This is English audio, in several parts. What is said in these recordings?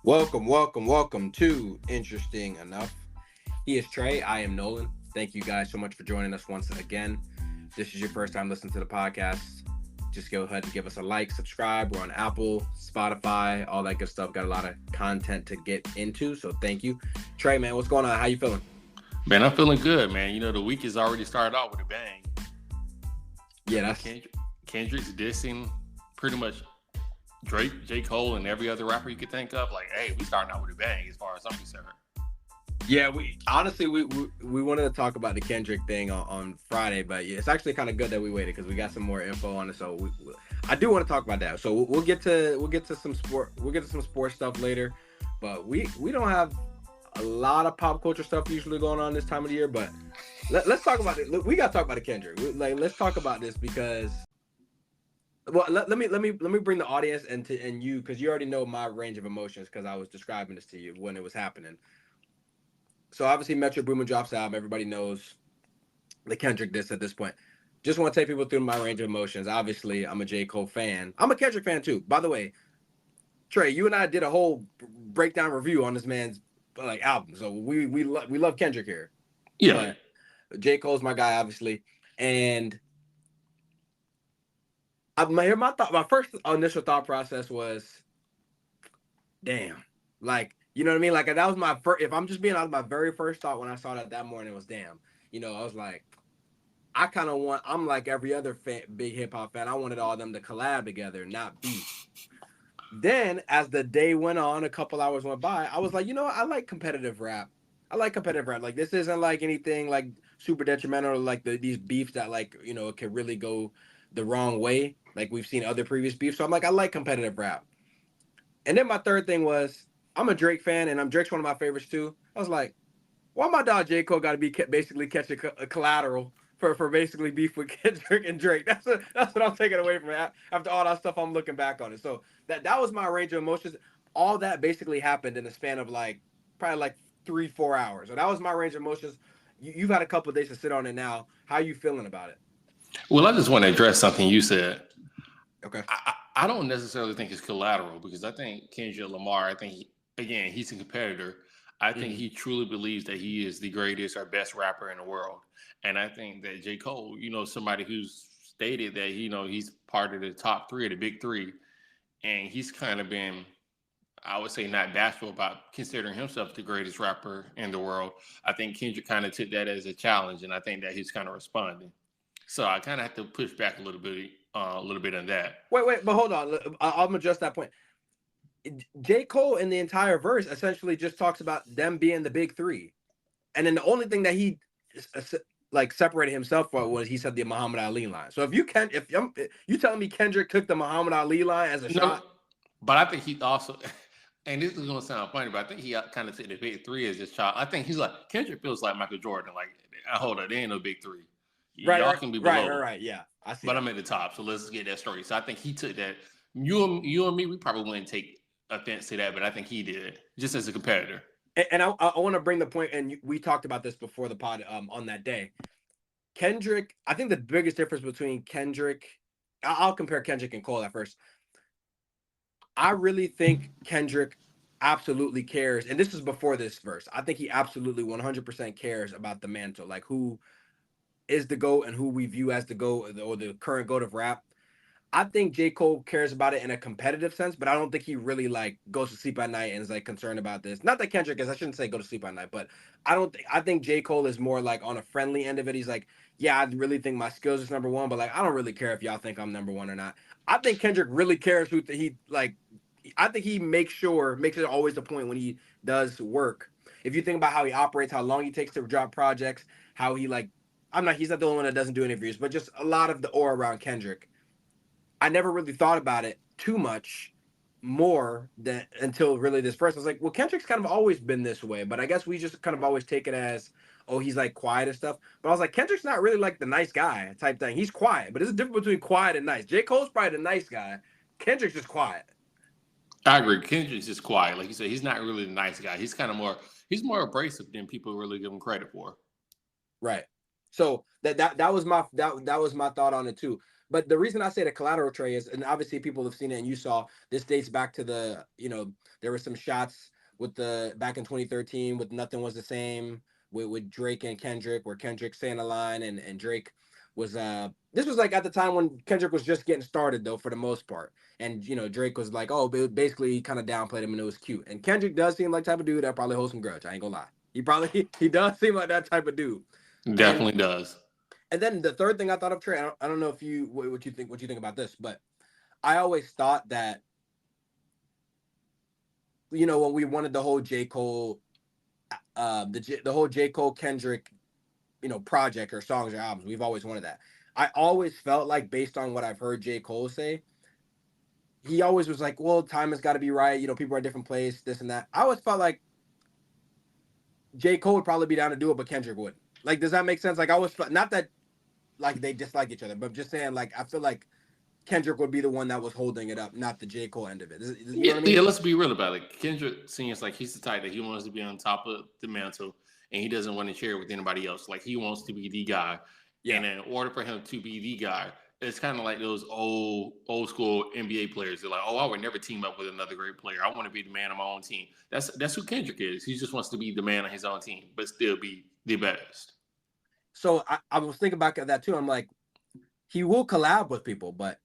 Welcome to Interesting Enough. He is Trey. I am Nolan. Thank you guys so much for joining us once again. This is your first time listening to the podcast. Just go ahead and give us a like, subscribe. We're on Apple, Spotify, all that good stuff. Got a lot of content to get into, so thank you. Trey, man, what's going on? How you feeling? Man, I'm feeling good, man. You know, the week has already started out with a bang. Yeah, that's Kendrick's dissing pretty much Drake, J. Cole, and every other rapper you could think of. Like, hey, we starting out with a bang as far as I'm concerned. Yeah, we wanted to talk about the Kendrick thing on Friday, but yeah, it's actually kind of good that we waited because we got some more info on it. So I do want to talk about that. So we'll get to some sports stuff later, but we don't have a lot of pop culture stuff usually going on this time of the year. But let's talk about it. We got to talk about the Kendrick. Let's talk about this because. Well, let me bring the audience and you, because you already know my range of emotions because I was describing this to you when it was happening. So obviously Metro Boomin drops the album. Everybody knows the Kendrick diss at this point. Just want to take people through my range of emotions. Obviously, I'm a J. Cole fan. I'm a Kendrick fan too. By the way, Trey, you and I did a whole breakdown review on this man's album. So we love Kendrick here. Yeah. But J. Cole's my guy, obviously. And my first initial thought process was, damn, you know what I mean? Like, that was my first, if I'm just being honest, my very first thought when I saw that morning was, damn. You know, I was like, I'm like every other big hip hop fan. I wanted all of them to collab together, not beef. Then, as the day went on, a couple hours went by, I was like, you know what? I like competitive rap. Like, this isn't like anything like super detrimental or like these beefs that it can really go the wrong way. Like we've seen other previous beefs. So I'm like, I like competitive rap. And then my third thing was, I'm a Drake fan, and Drake's one of my favorites too. I was like, why my dog J. Cole got to be basically catching a collateral for basically beef with Kendrick and Drake? That's what I'm taking away from it after all that stuff. I'm looking back on it. So that was my range of emotions. All that basically happened in the span of probably 3-4 hours. So that was my range of emotions. You've had a couple of days to sit on it now. How are you feeling about it? Well, I just want to address something you said. Okay. I don't necessarily think it's collateral because I think Kendrick Lamar, he's a competitor. I think he truly believes that he is the greatest or best rapper in the world. And I think that J. Cole, somebody who's stated that, he's part of the top three of the big three. And he's kind of been, I would say, not bashful about considering himself the greatest rapper in the world. I think Kendrick kind of took that as a challenge, and I think that he's kind of responding. So I kind of have to push back a little bit on that. Wait, but hold on. I'm adjust that point. J. Cole in the entire verse essentially just talks about them being the big three, and then the only thing that he separated himself for was he said the Muhammad Ali line. So if you telling me Kendrick took the Muhammad Ali line as a shot, but I think he also. And this is gonna sound funny, but I think he kind of took the big three as his child. I think he's like Kendrick feels like Michael Jordan. Like, hold on, there ain't no big three. Y'all can be below. Right. Yeah, I see. But I'm at the top, so let's get that story. So I think he took that. You and me, we probably wouldn't take offense to that, but I think he did, just as a competitor. And I want to bring the point, and we talked about this before the pod on that day. Kendrick, I think the biggest difference between Kendrick, I'll compare Kendrick and Cole at first. I really think Kendrick absolutely cares, and this is before this verse. I think he absolutely 100% cares about the mantle, like who is the GOAT and who we view as the GOAT or the current GOAT of rap. I think J. Cole cares about it in a competitive sense, but I don't think he really goes to sleep at night and is concerned about this. Not that Kendrick is, I shouldn't say go to sleep at night, but I think J. Cole is more on a friendly end of it. He's like, yeah, I really think my skills is number one, but I don't really care if y'all think I'm number one or not. I think Kendrick really cares who I think he makes it always the point when he does work. If you think about how he operates, how long he takes to drop projects, how he he's not the only one that doesn't do interviews, but just a lot of the aura around Kendrick. I never really thought about it too much more than until really this verse. I was like, well, Kendrick's kind of always been this way, but I guess we just kind of always take it as, oh, he's quiet and stuff. But I was like, Kendrick's not really the nice guy type thing. He's quiet, but there's a difference between quiet and nice. J. Cole's probably the nice guy. Kendrick's just quiet. I agree. Kendrick's just quiet. Like you said, he's not really the nice guy. He's kind of more abrasive than people really give him credit for. Right. So that was my thought on it too. But the reason I say the collateral Trey is, and obviously people have seen it, and you saw this dates back to the, there were some shots with the back in 2013 with Nothing Was the Same with Drake and Kendrick, where Kendrick saying a line and Drake was this was like at the time when Kendrick was just getting started though for the most part. And Drake was like, oh, basically kind of downplayed him and it was cute. And Kendrick does seem like type of dude that probably holds some grudge. I ain't gonna lie. He probably he does seem like that type of dude. And Definitely does. and then the third thing I thought of Trey, I don't know if you what you think about this, but I always thought that when we wanted the whole J. Cole the whole J. Cole Kendrick, project or songs or albums, we've always wanted that. I always felt like based on what I've heard J. Cole say, he always was like, well, time has got to be right. People are at different place, this and that. I always felt like J. Cole would probably be down to do it, but Kendrick wouldn't. Like, does that make sense? Like, I always felt, not that like they dislike each other, but just saying, like, I feel like Kendrick would be the one that was holding it up, not the J. Cole end of it. You know what I mean? Yeah, let's be real about it. Kendrick seems like he's the type that he wants to be on top of the mantle, and he doesn't want to share it with anybody else. Like, he wants to be the guy. Yeah. And in order for him to be the guy, it's kind of like those old school NBA players. They're like, oh, I would never team up with another great player. I want to be the man on my own team. That's who Kendrick is. He just wants to be the man on his own team, but still be the best. So I was thinking about that too. I'm like, he will collab with people, but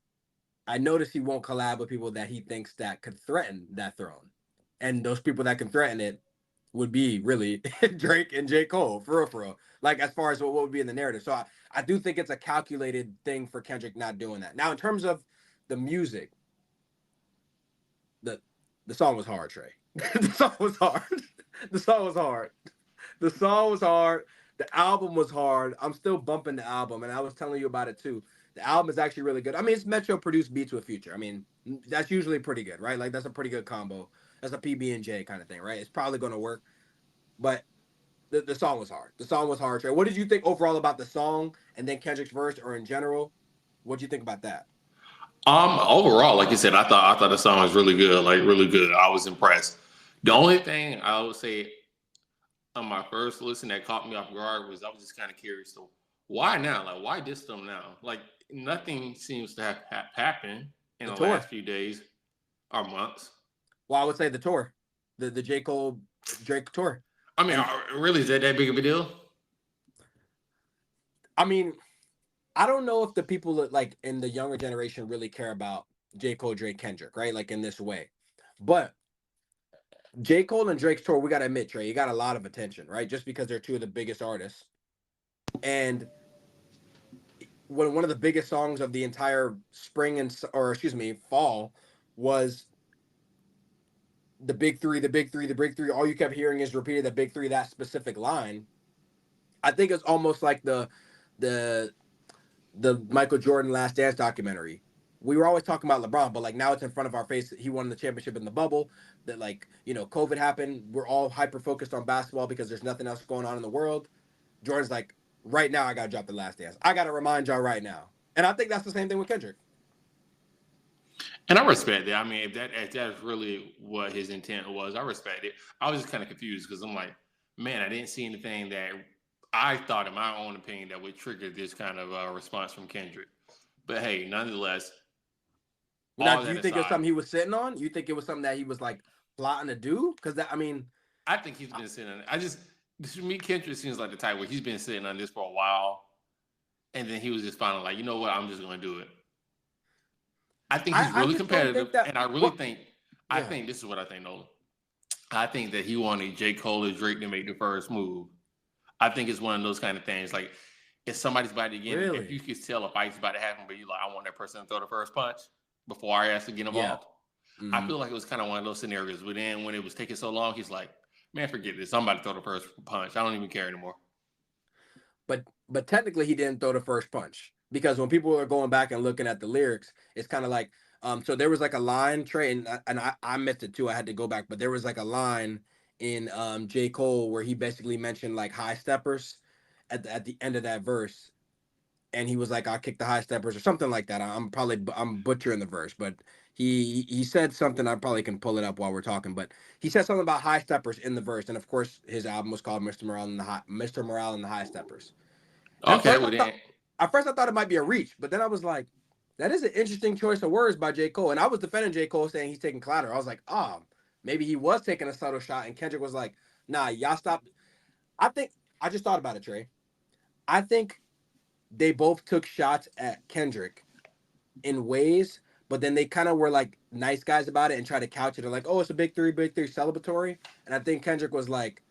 I noticed he won't collab with people that he thinks that could threaten that throne. And those people that can threaten it would be really Drake and J. Cole, for real. Like, as far as what would be in the narrative. So I do think it's a calculated thing for Kendrick not doing that. Now, in terms of the music, the song was hard, Trey. The song was hard. The song was hard. The song was hard. The album was hard. I'm still bumping the album, and I was telling you about it too. The album is actually really good. I mean, it's Metro produced beats with Future. I mean, that's usually pretty good, right? Like, that's a pretty good combo. That's a PB&J kind of thing, right? It's probably going to work. But the song was hard. The song was hard, Trey. What did you think overall about the song and then Kendrick's verse, or in general? What did you think about that? Overall, like you said, I thought the song was really good, like really good. I was impressed. The only thing I would say on my first listen that caught me off guard was I was just kind of curious. So why now? Like, why diss them now? Like, nothing seems to have happened in the last few days or months. Well, I would say the tour, the J. Cole Drake tour. I mean, really, is that big of a deal? I mean, I don't know if the people that, like, in the younger generation really care about J. Cole, Drake, Kendrick, right? Like, in this way. But J. Cole and Drake's tour, we got to admit, Trey, you got a lot of attention, right? Just because they're two of the biggest artists. And one of the biggest songs of the entire spring fall was the big three, the big three, the big three. All you kept hearing is repeated the big three, that specific line. I think it's almost like the Michael Jordan Last Dance documentary. We were always talking about LeBron, but like now it's in front of our face. He won the championship in the bubble. That, like, COVID happened. We're all hyper focused on basketball because there's nothing else going on in the world. Jordan's like, right now I gotta drop the Last Dance. I gotta remind y'all right now. And I think that's the same thing with Kendrick. And I respect that. I mean, if that's really what his intent was, I respect it. I was just kind of confused because I'm like, man, I didn't see anything that I thought, in my own opinion, that would trigger this kind of response from Kendrick. But hey, nonetheless. Now, do you think it's something he was sitting on? You think it was something that he was like plotting to do? Because I think he's been sitting on it. To me, Kendrick seems like the type where he's been sitting on this for a while, and then he was just finally like, you know what, I'm just going to do it. I think he's really competitive, and I really think this is what I think, Nolan. I think that he wanted J. Cole or Drake to make the first move. I think it's one of those kind of things. Like, if somebody's about to get it, if you could tell a fight's about to happen, but you're like, I want that person to throw the first punch before I actually get involved. Yeah. Mm-hmm. I feel like it was kind of one of those scenarios. But then when it was taking so long, he's like, man, forget this. I'm about to throw the first punch. I don't even care anymore. But technically, he didn't throw the first punch. Because when people are going back and looking at the lyrics, it's kind of like, so there was like a line, Trey, and I missed it too. I had to go back, but there was like a line in J. Cole where he basically mentioned like high steppers at the end of that verse. And he was like, I'll kick the high steppers or something like that. I'm butchering the verse, but he said something. I probably can pull it up while we're talking, but he said something about high steppers in the verse. And of course, his album was called Mr. Morale and the High Steppers. Okay, at first I thought it might be a reach, but then I was like, That is an interesting choice of words by J. Cole. And I was defending J. Cole saying he's taking collateral. I was like, maybe he was taking a subtle shot. And Kendrick was like, nah, y'all stop. I think I just thought about it, Trey. I think they both took shots at Kendrick in ways, but then they kind of were like nice guys about it and tried to couch it. They're like, oh, it's a big three celebratory. And I think Kendrick was like,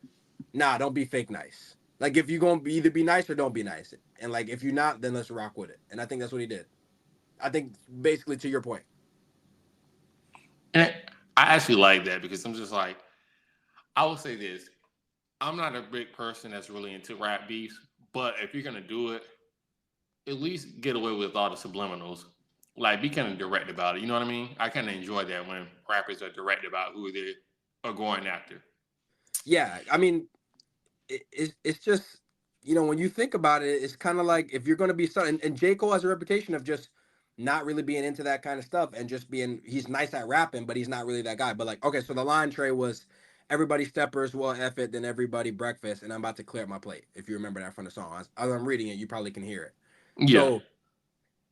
nah, don't be fake nice. Like if you're gonna either be nice or don't be nice. And like if you're not, then let's rock with it. And I think that's what he did. I think basically to your point. And I actually like that because I'm just like, I will say this. I'm not a big person that's really into rap beefs, but if you're gonna do it, at least get away with all the subliminals. Like be kind of direct about it. You know what I mean? I kind of enjoy that when rappers are direct about who they are going after. Yeah, I mean, it's just, you know, when you think about it, it's kind of like if you're going to be something, and J. Cole has a reputation of just not really being into that kind of stuff and just being, he's nice at rapping, but he's not really that guy. But like, okay, so the line, Trey, was everybody steppers, well, F it, then everybody breakfast, and I'm about to clear up my plate. If you remember that from the song. As I'm reading it, you probably can hear it. Yeah. So,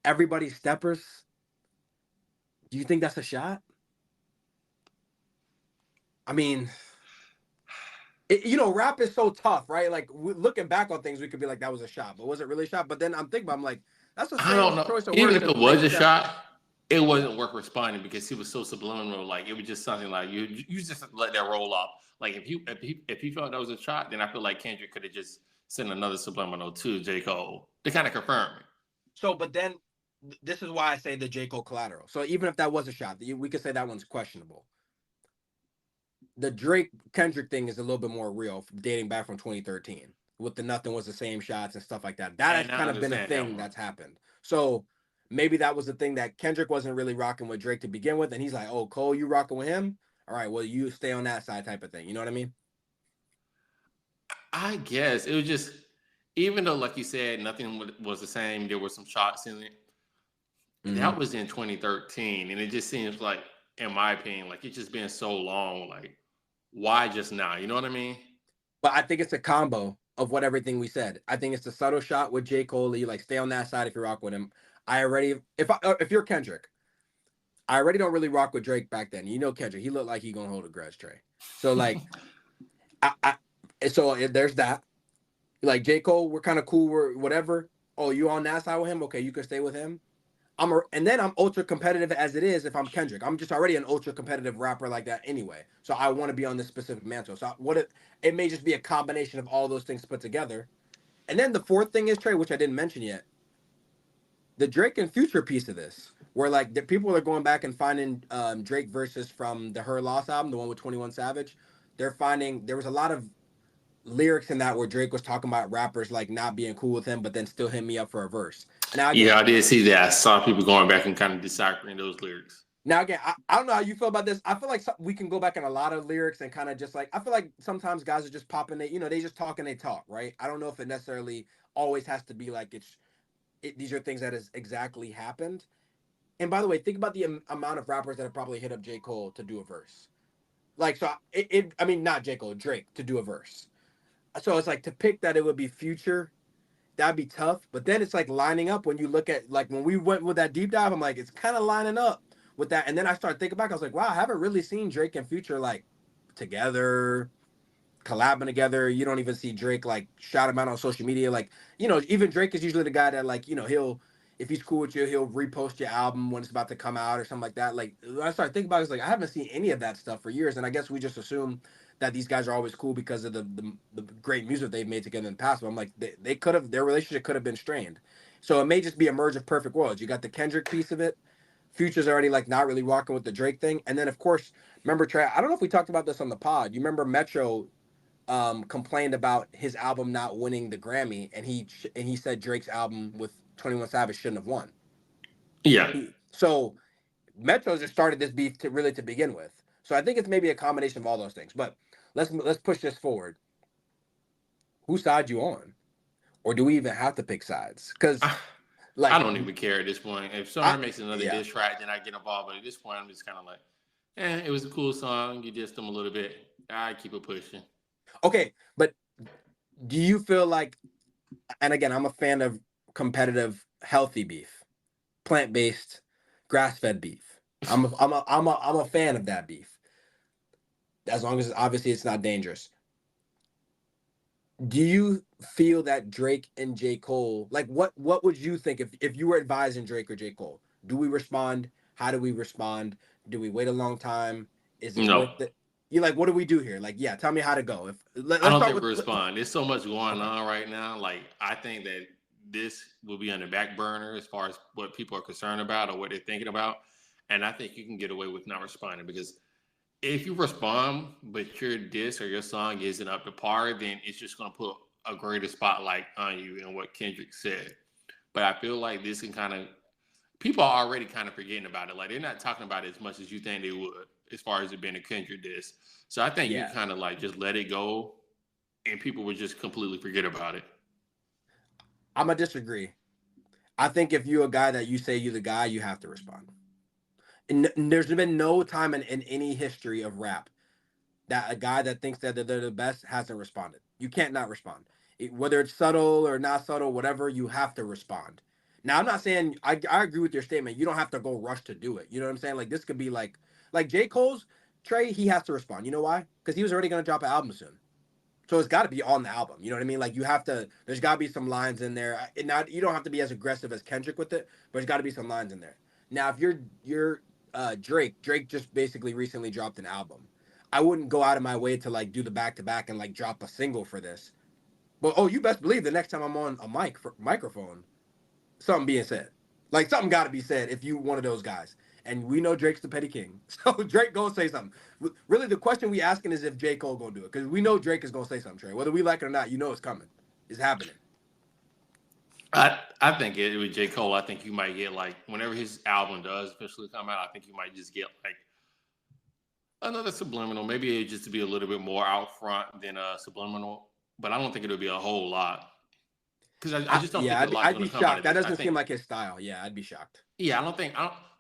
everybody steppers, do you think that's a shot? I mean, you know, rap is so tough, right? Like looking back on things, we could be like, that was a shot, but was it really a shot? But then I'm thinking, I'm like, that's the I don't same know. choice of Even words if as it to say was a step. shot, it wasn't worth responding because he was so subliminal. Like it was just something like you just have to let that roll off. Like if he felt that was a shot, then I feel like Kendrick could have just sent another subliminal to J. Cole to kind of confirm it. So, but then this is why I say the J. Cole collateral. So even if that was a shot, we could say that one's questionable. The Drake Kendrick thing is a little bit more real, dating back from 2013, with the nothing was the same shots and stuff like that. That has kind of been a thing that's happened. So maybe that was the thing that Kendrick wasn't really rocking with Drake to begin with, and he's like, "Oh, Cole, you rocking with him? All right, well, you stay on that side," type of thing. You know what I mean? I guess it was just, even though, like you said, nothing was the same. There were some shots in it. That was in 2013, and it just seems like, in my opinion, like it's just been so long. Like, why just now? You know what I mean? But I think it's a combo of what everything we said. I think it's a subtle shot with J. Cole. You like stay on that side if you rock with him. If you're Kendrick, I already don't really rock with Drake back then. You know Kendrick, he looked like he gonna hold a grudge, Trey. So like, so there's that. Like J. Cole, we're kind of cool. We're whatever. Oh, you on that side with him? Okay, you can stay with him. And then I'm ultra competitive as it is. If I'm Kendrick, I'm just already an ultra competitive rapper like that anyway. So I want to be on this specific mantle. So it may just be a combination of all those things put together. And then the fourth thing is, Trey, which I didn't mention yet, the Drake and Future piece of this, where like the people are going back and finding Drake verses from the Her Loss album, the one with 21 Savage. They're finding there was a lot of lyrics in that where Drake was talking about rappers like not being cool with him, but then still hit me up for a verse. Now, again, yeah, I did see that. I saw people going back and kind of deciphering those lyrics. Now, again, I don't know how you feel about this. I feel like we can go back in a lot of lyrics and kind of just like, I feel like sometimes guys are just popping it, you know, they just talk and they talk, right? I don't know if it necessarily always has to be like these are things that has exactly happened. And by the way, think about the amount of rappers that have probably hit up J. Cole to do a verse. Like, so I mean, not J. Cole, Drake to do a verse. So it's like to pick that it would be Future, that'd be tough. But then it's like lining up when you look at, like when we went with that deep dive, I'm like, it's kind of lining up with that. And then I started thinking back, I was like, wow, I haven't really seen Drake and Future like together, collabing together. You don't even see Drake like shout him out on social media. Like, you know, even Drake is usually the guy that like, you know, if he's cool with you, he'll repost your album when it's about to come out or something like that. Like I started thinking about it, it's like I haven't seen any of that stuff for years. And I guess we just assume that these guys are always cool because of the great music they've made together in the past. But I'm like, they could have, their relationship could have been strained. So it may just be a merge of perfect worlds. You got the Kendrick piece of it. Future's already like not really rocking with the Drake thing. And then of course, remember Trey, I don't know if we talked about this on the pod. You remember Metro complained about his album not winning the Grammy, and he said Drake's album with 21 Savage shouldn't have won. Yeah. So Metro just started this beef to begin with. So I think it's maybe a combination of all those things. But let's push this forward. Whose side you on? Or do we even have to pick sides? Because like I don't even care at this point. If someone makes another diss track, then I get involved. But at this point, I'm just kind of like, it was a cool song. You dissed them a little bit. I keep it pushing. Okay, but do you feel like, and again, I'm a fan of competitive, healthy beef, plant-based, grass-fed beef. I'm a fan of that beef, as long as obviously it's not dangerous. Do you feel that Drake and J. Cole, like what would you think if you were advising Drake or J. Cole? Do we respond? How do we respond? Do we wait a long time? Is it No, worth it? You like, what do we do here? Like, yeah, tell me how to go. If I let's don't start think with we respond. There's so much going okay. on right now. Like, I think that this will be on the back burner as far as what people are concerned about or what they're thinking about. And I think you can get away with not responding because if you respond, but your diss or your song isn't up to par, then it's just going to put a greater spotlight on you and what Kendrick said. But I feel like this can kind of, people are already kind of forgetting about it. Like, they're not talking about it as much as you think they would, as far as it being a Kendrick diss. So I think you Yeah, kind of like just let it go and people would just completely forget about it. I'm gonna disagree. I think if you're a guy that you say you're the guy, you have to respond. And there's been no time in any history of rap that a guy that thinks that they're the best hasn't responded. You can't not respond. Whether it's subtle or not subtle, whatever, you have to respond. Now, I'm not saying I agree with your statement. You don't have to go rush to do it. You know what I'm saying? Like this could be like J. Cole's Trey, he has to respond. You know why? Because he was already gonna drop an album soon. So it's got to be on the album. You know what I mean? Like you have to. There's got to be some lines in there. And not you don't have to be as aggressive as Kendrick with it, but there's got to be some lines in there. Now, if you're Drake just basically recently dropped an album. I wouldn't go out of my way to like do the back to back and like drop a single for this. But oh, you best believe the next time I'm on a microphone, something being said. Like something got to be said if you one of those guys. And we know Drake's the petty king, so Drake gonna say something. Really, the question we asking is if J. Cole gonna do it, because we know Drake is gonna say something. Trey, whether we like it or not, you know it's coming. It's happening. I think it with J. Cole, I think you might get like whenever his album does officially come out, I think you might just get like another subliminal. Maybe it just to be a little bit more out front than a subliminal, but I don't think it'll be a whole lot because I just don't Yeah, think a lot's I'd going be to come out shocked. of That this. I doesn't seem think, like his style. Yeah, I'd be shocked. yeah,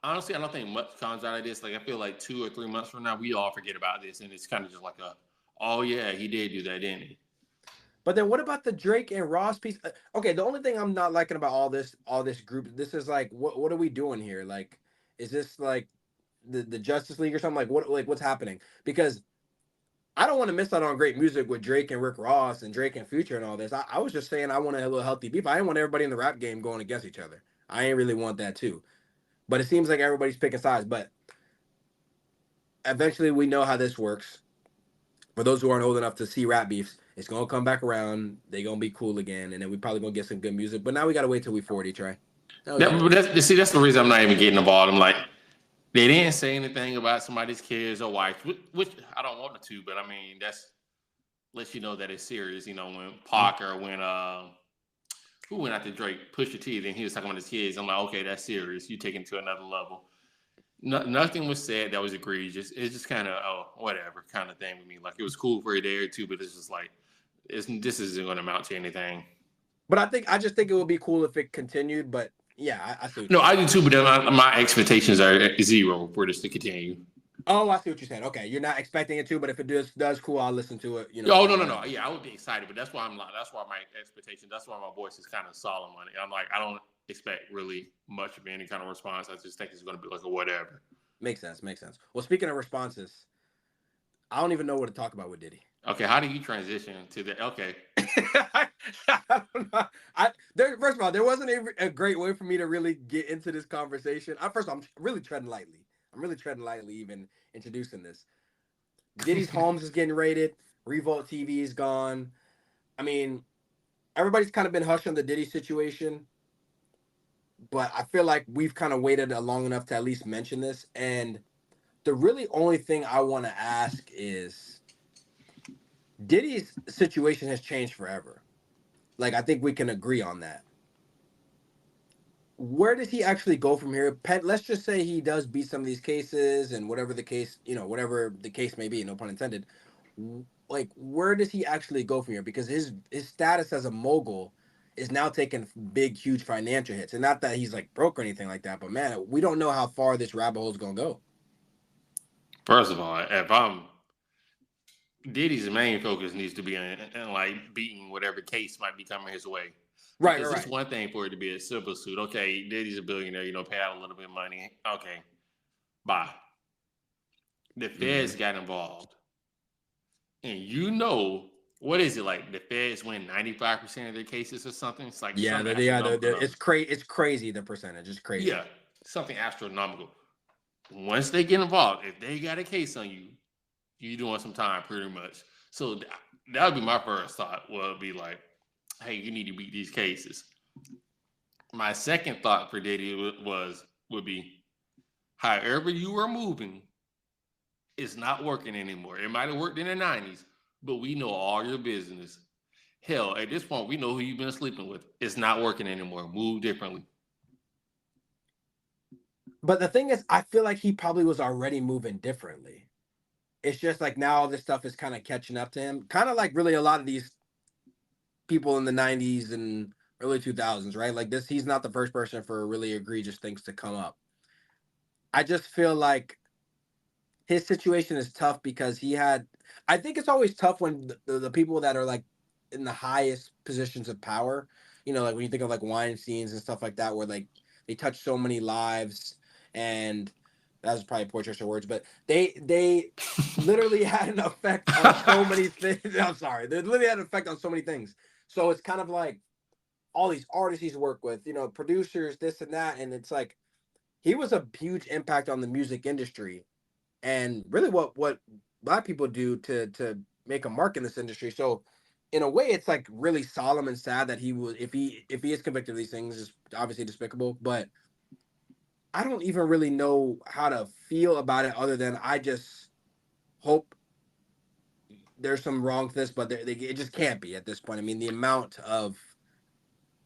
honestly, I don't think much comes out of this. Like, I feel like 2 or 3 months from now, we all forget about this, and it's kind of just like oh yeah, he did do that, didn't he? But then what about the Drake and Ross piece? Okay, the only thing I'm not liking about all this group, this is like, what are we doing here? Like, is this like the Justice League or something? Like what's happening? Because I don't want to miss out on great music with Drake and Rick Ross and Drake and Future and all this. I was just saying I want a little healthy beef. I didn't want everybody in the rap game going against each other. I ain't really want that too. But it seems like everybody's picking sides. But eventually we know how this works. For those who aren't old enough to see rap beefs, it's gonna come back around. They're gonna be cool again, and then we probably gonna get some good music. But now we gotta wait till we 40, Trey. Now we gotta But wait. that's the reason I'm not even getting involved. I'm like, they didn't say anything about somebody's kids or wife, which I don't want it to, but I mean that's lets you know that it's serious. You know, when Parker, when who went after Drake, Pusha T, then he was talking about his kids. I'm like, okay, that's serious. You take it to another level. No, nothing was said that was egregious. It's just kind of whatever kind of thing with me. Like it was cool for a day or two, but it's just like this isn't going to amount to anything. But I just think it would be cool if it continued. But yeah, I see what No, you're I saying. do too, but then my expectations are zero for this to continue. Oh, I see what you're saying. Okay, you're not expecting it to, but if it does cool, I'll listen to it. Oh no, no, no. Whatever. Yeah, I would be excited, but that's why I'm like, that's why my expectation, that's why my voice is kind of solemn on it. I'm like, I don't expect really much of any kind of response. I just think it's going to be like a whatever. Makes sense. Makes sense. Well, speaking of responses, I don't even know what to talk about with Diddy. Okay, how do you transition to the? Okay, I don't know. First of all, there wasn't a great way for me to really get into this conversation. First of all, I'm really treading lightly. I'm really treading lightly, even introducing this. Diddy's homes is getting raided. Revolt TV is gone. I mean, everybody's kind of been hushed on the Diddy situation, but I feel like we've kind of waited long enough to at least mention this. And the really only thing I want to ask is Diddy's situation has changed forever. Like, I think we can agree on that. Where does he actually go from here? Let's just say he does beat some of these cases and whatever the case, whatever the case may be, no pun intended. Like, where does he actually go from here? Because his status as a mogul is now taking big, huge financial hits. And not that he's like broke or anything like that, but man, we don't know how far this rabbit hole is gonna go. first of all, if I'm Diddy's main focus needs to be in like beating whatever case might be coming his way. Right, Because right, it's right. one thing for it to be a civil suit. Okay, Diddy's a billionaire, pay out a little bit of money. Okay, bye. The Mm-hmm. feds got involved. And what is it like? The feds win 95% of their cases or something? It's like Yeah, some astronomical it's numbers. crazy. It's crazy. The percentage is crazy. Yeah, something astronomical. Once they get involved, if they got a case on you, you doing some time pretty much. So that would be my first thought. Would be like, hey, you need to beat these cases. My second thought for Diddy would be, however you were moving, it's not working anymore. It might have worked in the 90s, but we know all your business. Hell, at this point, we know who you've been sleeping with. It's not working anymore. Move differently. But the thing is, I feel like he probably was already moving differently. It's just like now all this stuff is kind of catching up to him. Kind of like really a lot of these people in the 90s and early 2000s, right? Like this, he's not the first person for really egregious things to come up. I just feel like his situation is tough because I think it's always tough when the people that are like in the highest positions of power, like when you think of like Weinstein's and stuff like that, where like they touch so many lives, and that was probably poor choice of words, but they literally had an effect on so many things. I'm sorry, they literally had an effect on so many things. So it's kind of like all these artists he's worked with, producers, this and that, and it's like he was a huge impact on the music industry and really what black people do to make a mark in this industry. So in a way it's like really solemn and sad that he was if he is convicted of these things is obviously despicable, but I don't even really know how to feel about it other than I just hope there's some wrong to this, but it just can't be at this point. I mean, the amount of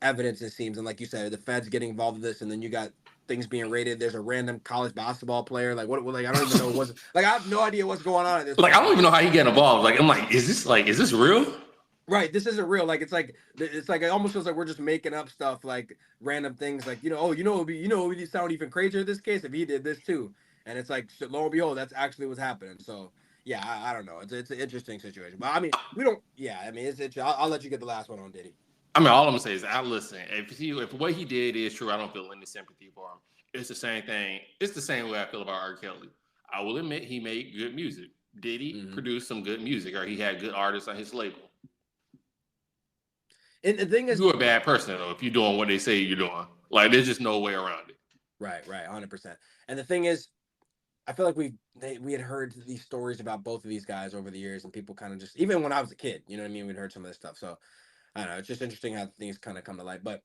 evidence it seems, and like you said, the feds getting involved in this, and then you got things being rated. There's a random college basketball player, like what? Like I don't even know what's like. I have no idea what's going on at this Like, I point. don't even know how he got involved. Like, I'm like, is this real? Right, this isn't real. Like it's like it almost feels like we're just making up stuff, like random things, like it would sound even crazier in this case if he did this too. And it's like lo and behold, that's actually what's happening. So yeah, I don't know. It's an interesting situation, but I mean, we don't. Yeah, I mean, it's. I'll let you get the last one on Diddy. I mean, all I'm gonna say is, I listen. If what he did is true, I don't feel any sympathy for him. It's the same thing. It's the same way I feel about R. Kelly. I will admit he made good music. Did he Mm-hmm. produce some good music, or he had good artists on his label? And the thing is, You're a bad person though if you're doing what they say you're doing. Like, there's just no way around it. right, 100%. And the thing is, I feel like we had heard these stories about both of these guys over the years, and people kind of just even when I was a kid, you know what I mean, we'd heard some of this stuff. So I don't know. It's just interesting how things kind of come to light. But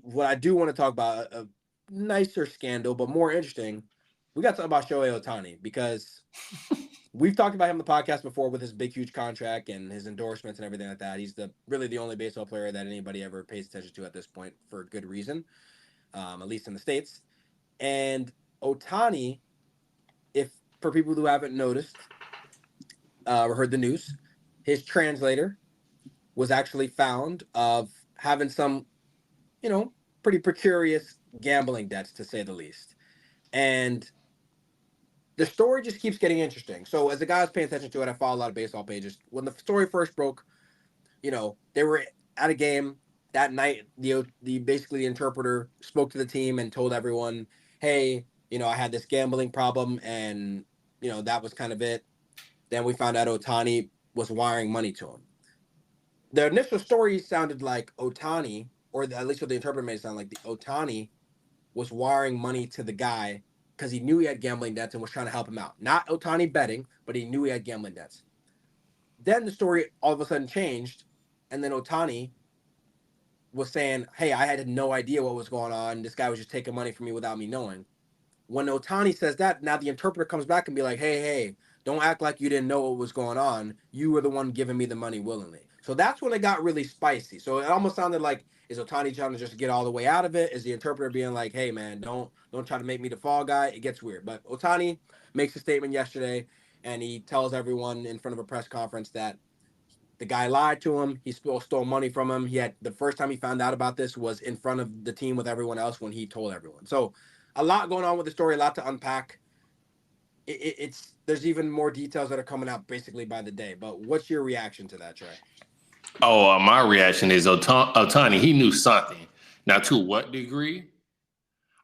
what I do want to talk about a nicer scandal, but more interesting. We got to talk about Shohei Ohtani because we've talked about him on the podcast before with his big, huge contract and his endorsements and everything like that. He's really the only baseball player that anybody ever pays attention to at this point for good reason, at least in the States. And Ohtani, if for people who haven't noticed or heard the news, his translator was actually found of having some, pretty precarious gambling debts to say the least. And the story just keeps getting interesting. So as a guy who's paying attention to it, I follow a lot of baseball pages. When the story first broke, they were at a game that night. The basically the interpreter spoke to the team and told everyone, "Hey, I had this gambling problem," and that was kind of it. Then we found out Ohtani was wiring money to him. The initial story sounded like Ohtani, or at least what the interpreter made it sound like, the Ohtani was wiring money to the guy because he knew he had gambling debts and was trying to help him out. Not Ohtani betting, but he knew he had gambling debts. Then the story all of a sudden changed, and then Ohtani was saying, "Hey, I had no idea what was going on. This guy was just taking money from me without me knowing." When Ohtani says that, now the interpreter comes back and be like, "Hey, don't act like you didn't know what was going on. You were the one giving me the money willingly." So that's when it got really spicy. So it almost sounded like, is Ohtani trying to just get all the way out of it? Is the interpreter being like, "Hey man, don't try to make me the fall guy"? It gets weird. But Ohtani makes a statement yesterday, and he tells everyone in front of a press conference that the guy lied to him. He stole money from him. He had the first time he found out about this was in front of the team with everyone else when he told everyone. So a lot going on with the story, a lot to unpack. It's there's even more details that are coming out basically by the day. But what's your reaction to that, Trey? Oh, my reaction is Otani. He knew something. Now, to what degree?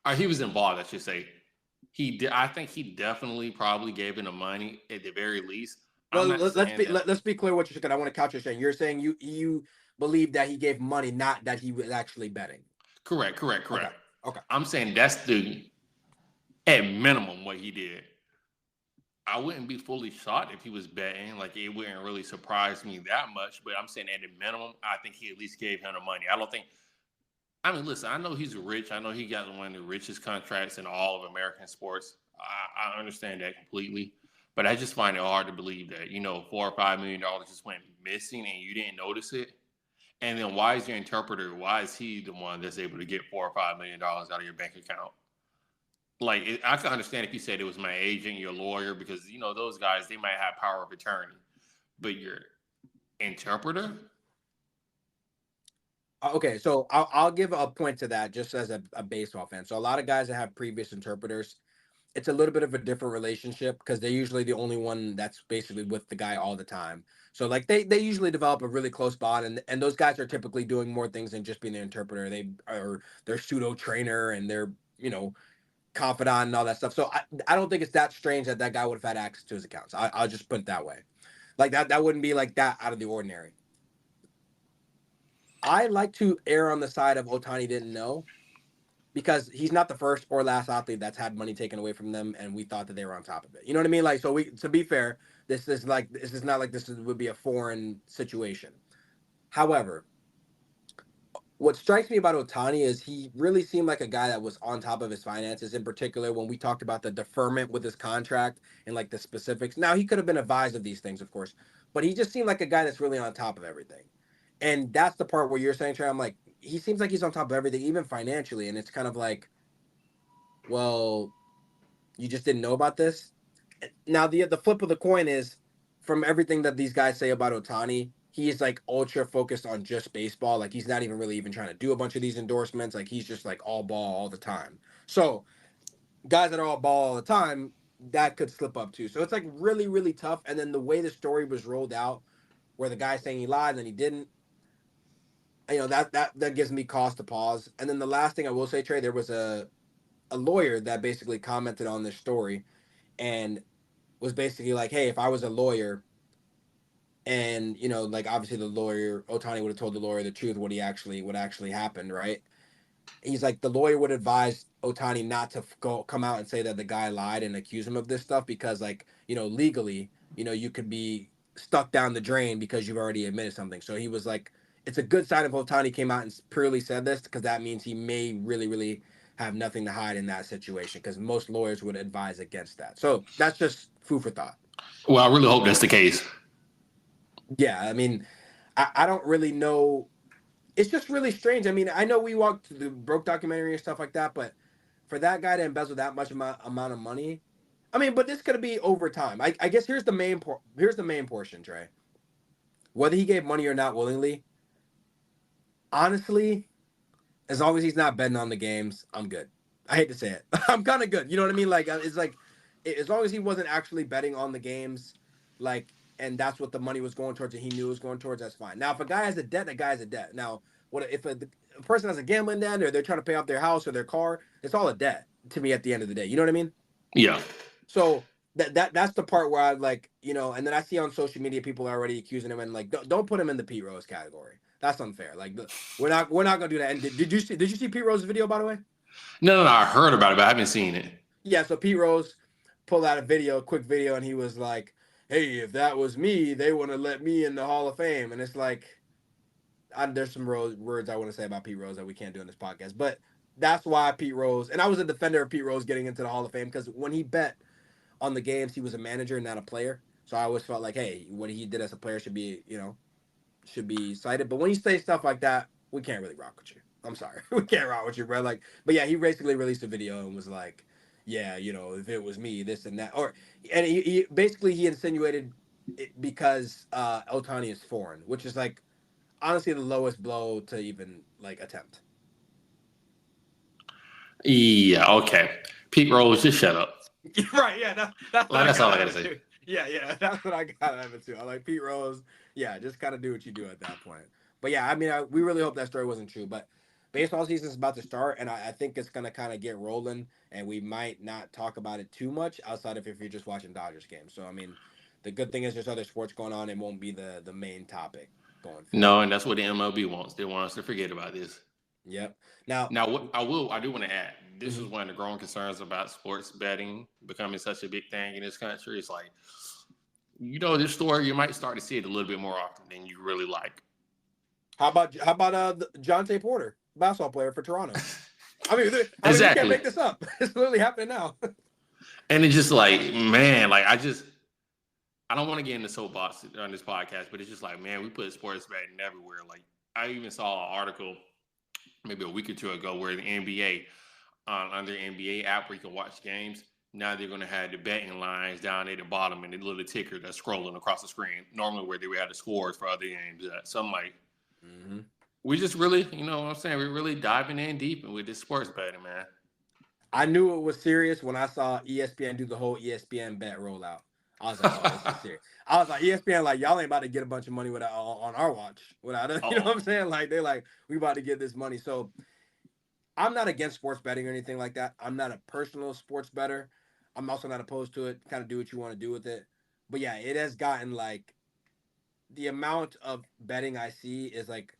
Or he was involved, I should say. He did. I think he definitely probably gave him the money at the very least. Well, I'm not saying that. let's be clear what you're saying. I want to couch your saying. You're saying you believe that he gave money, not that he was actually betting. Correct. Okay. Okay. I'm saying that's the at minimum what he did. I wouldn't be fully shocked if he was betting. Like it wouldn't really surprise me that much. But I'm saying at the minimum, I think he at least gave him the money. I don't think. I mean, listen. I know he's rich. I know he got one of the richest contracts in all of American sports. I understand that completely. But I just find it hard to believe that $4 or $5 million just went missing and you didn't notice it. And then why is your interpreter? Why is he the one that's able to get $4 or $5 million out of your bank account? Like I can understand if you said it was my agent, your lawyer, because those guys they might have power of attorney, but your interpreter. Okay, so I'll give a point to that just as a baseball fan. So a lot of guys that have previous interpreters, it's a little bit of a different relationship because they're usually the only one that's basically with the guy all the time. So like they usually develop a really close bond, and those guys are typically doing more things than just being the interpreter. They are their pseudo trainer and their confidant and all that stuff. So I don't think it's that strange that that guy would have had access to his accounts. I'll just put it that way. Like that wouldn't be like that out of the ordinary. I like to err on the side of Otani didn't know because he's not the first or last athlete that's had money taken away from them, and we thought that they were on top of it. You know what I mean? Like, so to be fair, this is not like would be a foreign situation. However, what strikes me about Otani is he really seemed like a guy that was on top of his finances, in particular when we talked about the deferment with his contract and like the specifics. Now, he could have been advised of these things, of course, but he just seemed like a guy that's really on top of everything. And that's the part where you're saying, Trey, I'm like, he seems like he's on top of everything, even financially. And it's kind of like, well, you just didn't know about this. Now, the flip of the coin is from everything that these guys say about Otani, he's like ultra focused on just baseball. Like he's not even really even trying to do a bunch of these endorsements. Like he's just like all ball all the time. So guys that are all ball all the time, that could slip up too. So it's like really, really tough. And then the way the story was rolled out, where the guy's saying he lied and then he didn't, that gives me cause to pause. And then the last thing I will say, Trey, there was a lawyer that basically commented on this story and was basically like, hey, if I was a lawyer, and like obviously the lawyer Otani would have told the lawyer the truth, what actually happened, right? He's like, the lawyer would advise Otani not to come out and say that the guy lied and accuse him of this stuff because, like, legally, you could be stuck down the drain because you've already admitted something. So he was like, it's a good sign if Otani came out and purely said this because that means he may really, really have nothing to hide in that situation because most lawyers would advise against that. So that's just food for thought. Well, I really hope that's the case. Yeah, I mean, I don't really know. It's just really strange. I mean, I know we walked the Broke documentary and stuff like that, but for that guy to embezzle that much amount of money, I mean, but this could be over time. I guess here's the main portion, Trey. Whether he gave money or not willingly, honestly, as long as he's not betting on the games, I'm good. I hate to say it, I'm kind of good. You know what I mean? Like it's like as long as he wasn't actually betting on the games, like, and that's what the money was going towards, and he knew it was going towards. That's fine. Now, if a guy has a debt, that guy has a debt. Now, what if a person has a gambling debt, or they're trying to pay off their house or their car? It's all a debt to me at the end of the day. You know what I mean? Yeah. So that's the part where I like, and then I see on social media people are already accusing him and like, don't put him in the Pete Rose category. That's unfair. Like we're not gonna do that. And did you see Pete Rose's video, by the way? No, I heard about it, but I haven't seen it. Yeah, so Pete Rose pulled out a quick video, and he was like, "Hey, if that was me, they wouldn't have let me in the Hall of Fame." And it's like, there's some words I want to say about Pete Rose that we can't do in this podcast, but that's why Pete Rose, and I was a defender of Pete Rose getting into the Hall of Fame because when he bet on the games, he was a manager, not a player. So I always felt like, hey, what he did as a player should be cited. But when you say stuff like that, we can't really rock with you. I'm sorry. We can't rock with you, bro. Like, but yeah, he basically released a video and was like, yeah, if it was me, this and that. And he basically he insinuated it because Otani is foreign, which is like honestly the lowest blow to even like attempt. Yeah, okay. Pete Rose, just shut up. Right, yeah. That's all I gotta say. Yeah, that's what I got out of it too. I like Pete Rose. Yeah, just kind of do what you do at that point. But yeah, I mean, we really hope that story wasn't true. But baseball season is about to start, and I think it's gonna kind of get rolling, and we might not talk about it too much outside of if you're just watching Dodgers games. So I mean, the good thing is there's other sports going on. It won't be the main topic going No, forward. and that's what the MLB wants. They want us to forget about this. Yep. Now, Now, what I do want to add. This is mhm. one of the growing concerns about sports betting becoming such a big thing in this country. It's like, this story you might start to see it a little bit more often than you really like. How about Jonte Porter, basketball player for Toronto? I mean, we can't Exactly. make this up. It's literally happening now. And it's just like, man, like I don't want to get into soapbox on this podcast, but it's just like, man, we put sports betting everywhere. Like I even saw an article maybe a week or two ago where the NBA on their NBA app where you can watch games. Now they're going to have the betting lines down at the bottom and the little ticker that's scrolling across the screen. Normally, where they would have the scores for other games. So I'm like, Mm-hmm. we just really, you know what I'm saying? We're really diving in deep with this sports betting, man. I knew it was serious when I saw ESPN do the whole ESPN bet rollout. I was like, oh, this is serious. I was like, ESPN, like, y'all ain't about to get a bunch of money without on our watch. Without it. You know what I'm saying? Like, they're like, we about to get this money. So I'm not against sports betting or anything like that. I'm not a personal sports better. I'm also not opposed to it. Kind of do what you want to do with it. But yeah, it has gotten like the amount of betting I see is like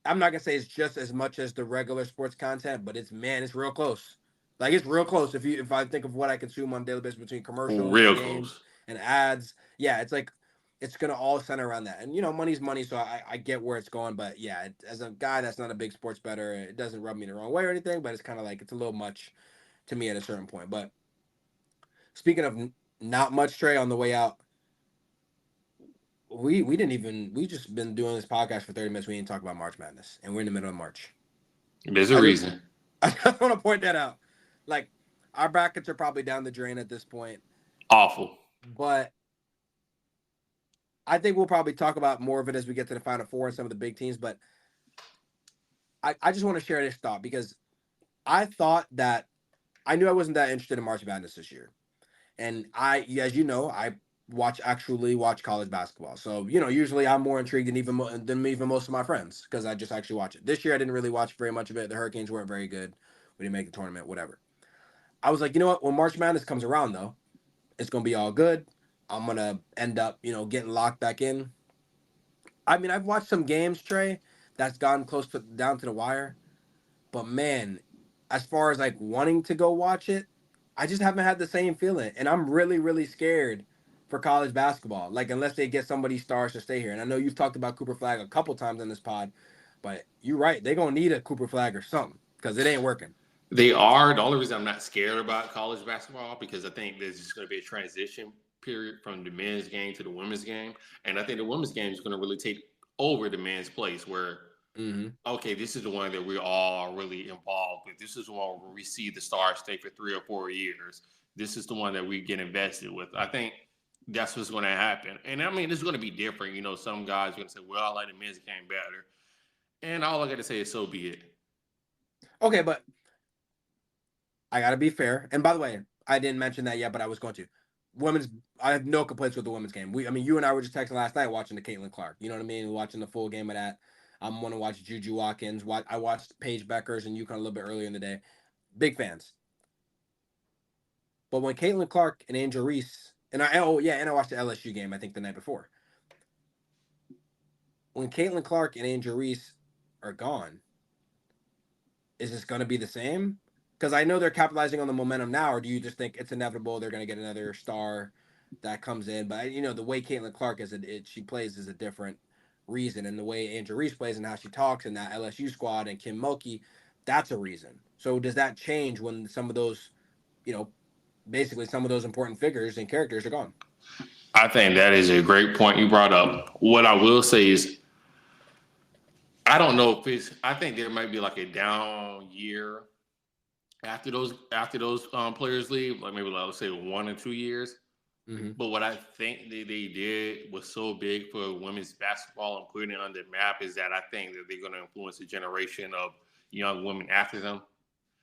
I'm not gonna say it's just as much as the regular sports content, but it's real close. Like it's real close. If I think of what I consume on a daily basis between commercials and Real games close. and ads, yeah, it's like it's gonna all center around that. And money's money, so I get where it's going. But yeah, as a guy that's not a big sports bettor, it doesn't rub me the wrong way or anything. But it's kind of like it's a little much to me at a certain point. But speaking of not much, Trey, on the way out, we didn't even we just been doing this podcast for 30 minutes. We didn't talk about March Madness, and we're in the middle of March. There's a I just reason. I just want to point that out. Like our brackets are probably down the drain at this point, Awful. but I think we'll probably talk about more of it as we get to the Final Four and some of the big teams. But I just want to share this thought because I thought that I knew I wasn't that interested in March Madness this year, and as you know, I actually watch college basketball. So usually I'm more intrigued than even most of my friends because I just actually watch it. This year I didn't really watch very much of it. The Hurricanes weren't very good. We didn't make the tournament. Whatever. I was like, you know what? When March Madness comes around, though, it's gonna be all good. I'm gonna end up, getting locked back in. I mean, I've watched some games, Trey, that's gone close to down to the wire, but man, as far as like wanting to go watch it, I just haven't had the same feeling, and I'm really, really scared for college basketball. Like, unless they get somebody stars to stay here, and I know you've talked about Cooper Flag a couple times in this pod, but you're right, they're gonna need a Cooper Flag or something because it ain't working. They are. The only reason I'm not scared about college basketball because I think there's just going to be a transition period from the men's game to the women's game, and I think the women's game is going to really take over the men's place. Where Mm-hmm. okay, this is the one that we all are really involved with. This is the one where we see the stars stay for 3 or 4 years. This is the one that we get invested with. I think that's what's going to happen, and I mean it's going to be different. Some guys are going to say, "Well, I like the men's game better," and all I got to say is, "So be it." Okay, but I gotta be fair. And by the way, I didn't mention that yet, but I was going to. Women's, I have no complaints with the women's game. I mean, you and I were just texting last night watching the Caitlin Clark. You know what I mean? Watching the full game of that. I'm want to watch Juju Watkins. I watched Paige Beckers and UConn a little bit earlier in the day. Big fans. But when Caitlin Clark and Angel Reese and I watched the LSU game I think the night before. When Caitlin Clark and Angel Reese are gone, is this going to be the same? Because I know they're capitalizing on the momentum now, or do you just think it's inevitable they're going to get another star that comes in? But the way Caitlin Clark she plays is a different reason, and the way Angel Reese plays and how she talks and that LSU squad and Kim Mulkey, that's a reason. So does that change when some of those, you know, basically some of those important figures and characters are gone? I think that is a great point you brought up. What I will say is, I don't know if it's. I think there might be like a down year after those players leave, like maybe let's say 1 or 2 years. Mm-hmm. But what I think they did was so big for women's basketball and putting it on the map is that I think that they're going to influence a generation of young women after them.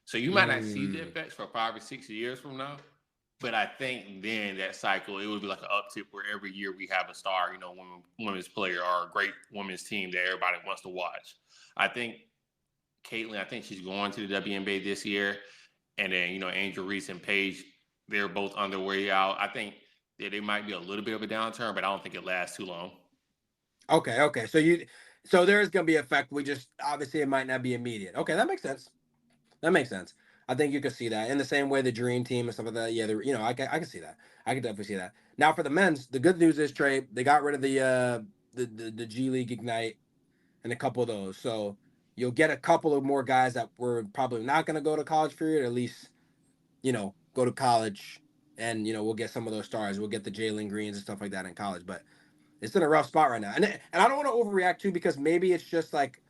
So you might not see the Mm. effects for 5 or 6 years from now, But I think then that cycle, it would be like an uptick where every year we have a star, women's player or a great women's team that everybody wants to watch. I think Caitlin, I think she's going to the WNBA this year. And then, Angel Reese and Paige, they're both on their way out. I think that it might be a little bit of a downturn, but I don't think it lasts too long. Okay. So there is going to be effect. We just, obviously it might not be immediate. Okay, that makes sense. I think you could see that in the same way the Dream Team and stuff like that. Yeah, I can see that. I can definitely see that. Now for the men's, the good news is, Trey, they got rid of the G League Ignite and a couple of those. So you'll get a couple of more guys that were probably not going to go to college period, or at least, go to college, and we'll get some of those stars. We'll get the Jalen Greens and stuff like that in college, but it's in a rough spot right now. And I don't want to overreact too, because maybe it's just like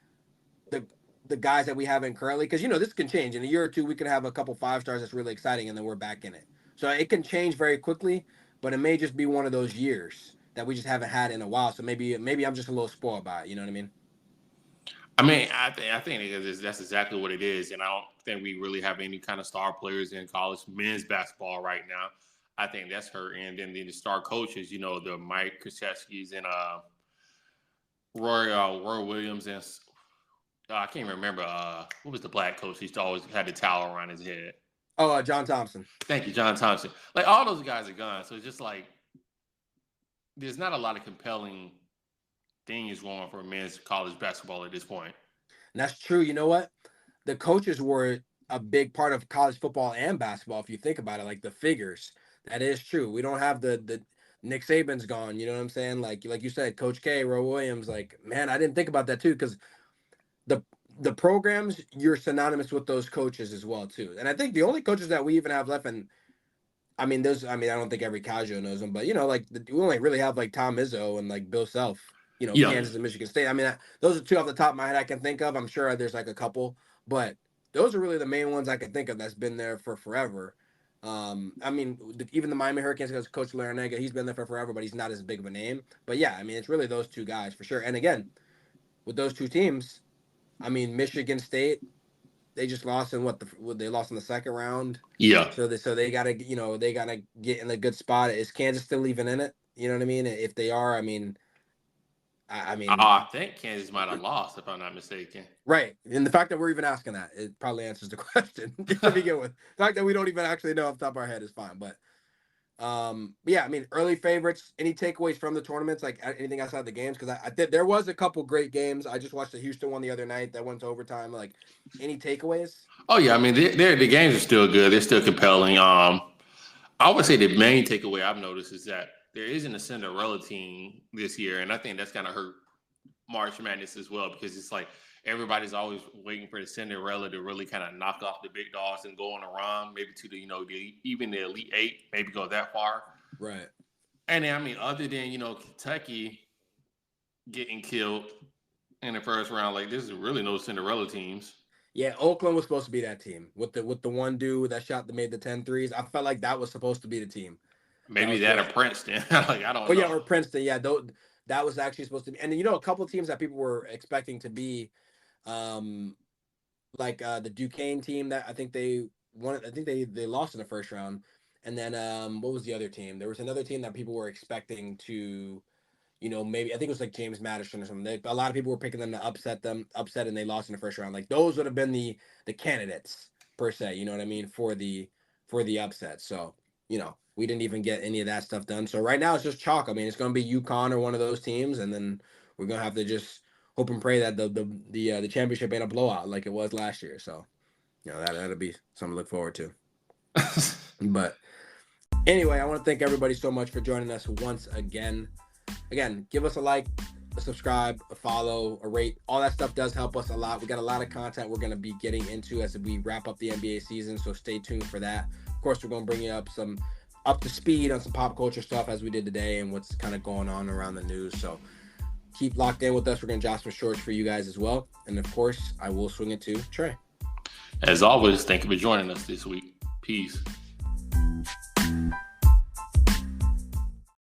the guys that we have in currently, because this can change in a year or two. We could have a couple 5-stars that's really exciting, and then we're back in it. So it can change very quickly, but it may just be one of those years that we just haven't had in a while. So maybe I'm just a little spoiled by it. You know what I mean? I mean, I think that's exactly what it is, and I don't think we really have any kind of star players in college men's basketball right now. I think that's her, and then the star coaches, the Mike Krzyzewski's and Roy Williams, and I can't remember what was the black coach. He used to always had the towel around his head. Oh, John Thompson. Thank you, John Thompson. Like, all those guys are gone, so it's just like there's not a lot of compelling things going for men's college basketball at this point. And that's true. You know what? The coaches were a big part of college football and basketball, if you think about it, like the figures. That is true. We don't have the Nick Saban's gone. You know what I'm saying? Like you said, Coach K, Roy Williams. Like, man, I didn't think about that too, because the programs, you're synonymous with those coaches as well too. And I think the only coaches that we even have left, and I don't think every casual knows them, but we only really have like Tom Izzo and like Bill Self. Kansas and Michigan State. I mean, those are two off the top of my head I can think of. I'm sure there's like a couple, but those are really the main ones I can think of that's been there for forever. Even the Miami Hurricanes, because Coach Larinaga, he's been there for forever, but he's not as big of a name. But yeah, it's really those two guys for sure. And again, with those two teams, Michigan State, they just lost in they lost in the second round. Yeah. So they gotta get in a good spot. Is Kansas still even in it? You know what I mean? If they are, I think Kansas might have lost, if I'm not mistaken. Right. And the fact that we're even asking that, it probably answers the question to begin with. The fact that we don't even actually know off the top of our head is fine. But yeah, early favorites, any takeaways from the tournaments, like anything outside the games? Because I did, there was a couple great games. I just watched the Houston one the other night that went to overtime. Like, any takeaways? Oh yeah, the games are still good. They're still compelling. I would say the main takeaway I've noticed is that there isn't a Cinderella team this year, and I think that's kind of hurt March Madness as well, because it's like everybody's always waiting for the Cinderella to really kind of knock off the big dogs and go on a run, maybe to even the Elite Eight, maybe go that far. Right. And then, other than Kentucky getting killed in the first round, like, there's really no Cinderella teams. Yeah, Oakland was supposed to be that team with the one dude that made the 10 threes. I felt like that was supposed to be the team. Maybe that or Princeton. Like, I don't know. Yeah, or Princeton. Yeah, that was actually supposed to be. And a couple of teams that people were expecting to be, like the Duquesne team that I think they won. I think they lost in the first round. And then what was the other team? There was another team that people were expecting to, maybe I think it was like James Madison or something. A lot of people were picking them to upset, and they lost in the first round. Like, those would have been the candidates per se. You know what I mean, for the upset. So we didn't even get any of that stuff done. So right now it's just chalk. It's going to be UConn or one of those teams, and then we're going to have to just hope and pray that the championship ain't a blowout like it was last year. So, that'll be something to look forward to. But anyway, I want to thank everybody so much for joining us once again. Again, give us a like, a subscribe, a follow, a rate. All that stuff does help us a lot. We got a lot of content we're going to be getting into as we wrap up the NBA season, so stay tuned for that. Of course, we're going to bring you up to speed on some pop culture stuff as we did today and what's kind of going on around the news. So keep locked in with us. We're going to drop some shorts for you guys as well. And of course, I will swing it to Trey. As always, thank you for joining us this week. Peace.